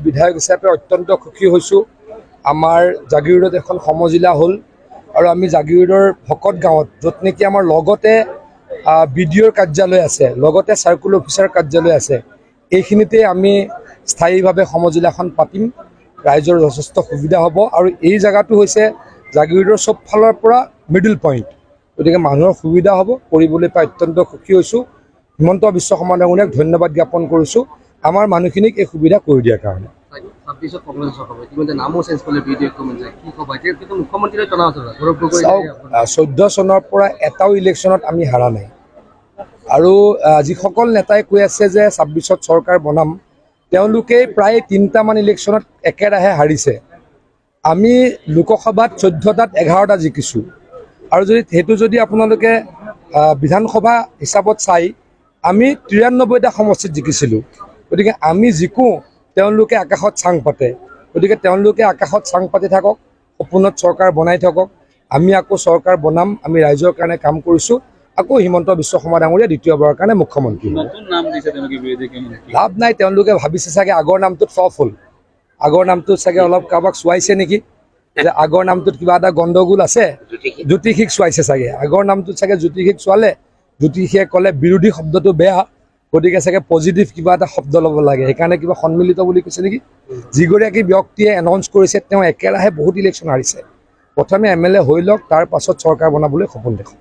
বিধায়ক হিচাপে অত্যন্ত সুখী হৈছোঁ। আমাৰ জাগিৰোডত এখন সমজিলা হ'ল আৰু আমি জাগিৰোডৰ ভকত গাঁৱত য'ত নেকি আমাৰ লগতে BDOৰ কাৰ্যালয় আছে, লগতে চাৰ্কুল অফিচাৰ কাৰ্যালয় আছে, এইখিনিতে আমি স্থায়ীভাৱে সমজিলাখন পাতিম। ৰাইজৰ যথেষ্ট সুবিধা হ'ব আৰু এই জেগাটো হৈছে জাগিৰোডৰ চব ফালৰ পৰা মিডল পইণ্ট, গতিকে মানুহৰ সুবিধা হ'ব। কৰিবলৈ পাই অত্যন্ত সুখী হৈছোঁ। হিমন্ত বিশ্ব শৰ্মা ডাঙৰীয়াক ধন্যবাদ জ্ঞাপন কৰিছোঁ আমাৰ মানুহখিনিক এই সুবিধা কৰি দিয়াৰ কাৰণে। চাওক, 14 চনৰ পৰা এটাও ইলেকশ্যনত আমি হাৰা নাই আৰু যিসকল নেতাই কৈ আছে যে 26ত চৰকাৰ বনাম, তেওঁলোকে প্ৰায় 3টামান ইলেকশ্যনত একেৰাহে হাৰিছে। আমি লোকসভাত 14টাত 11টা জিকিছোঁ আৰু সেইটো যদি আপোনালোকে বিধানসভা হিচাপত চাই, আমি 93টা সমষ্টিত জিকিছিলোঁ। গতিকে আমি জিকোঁ, তেওঁলোকে আকাশত চাং পাতে। গতিকে তেওঁলোকে আকাশত চাং পাতি থাকক, সপোনত চৰকাৰ বনাই থাকক। আমি আকৌ চৰকাৰ বনাম, আমি ৰাইজৰ কাৰণে কাম কৰিছোঁ। আকৌ হিমন্ত বিশ্ব শৰ্মা ডাঙৰীয়া দ্বিতীয়বাৰৰ কাৰণে মুখ্যমন্ত্ৰী। লাভ নাই, তেওঁলোকে ভাবিছে চাগে আগৰ নামটোত ফ্লপ হ'ল, আগৰ নামটোত চাগে অলপ কাৰোবাক চোৱাইছে নেকি, যে আগৰ নামটোত কিবা এটা গণ্ডগোল আছে, জ্যোতিষীক চোৱাইছে চাগে। আগৰ নামটোত চাগে জ্যোতিষীক চোৱালে, জ্যোতিষীয়ে ক'লে বিৰোধী শব্দটো বেয়া, গতিকে চাগে পজিটিভ কিবা এটা শব্দ ল'ব লাগে, সেইকাৰণে কিবা সন্মিলিত বুলি কৈছে নেকি। যিগৰাকী ব্যক্তিয়ে এনাউন্স কৰিছে তেওঁ একেৰাহে বহুত ইলেকশ্যন হাৰিছে। প্ৰথমে MLA হৈ লওক, তাৰ পাছত চৰকাৰ বনাবলৈ সপোন দেখক।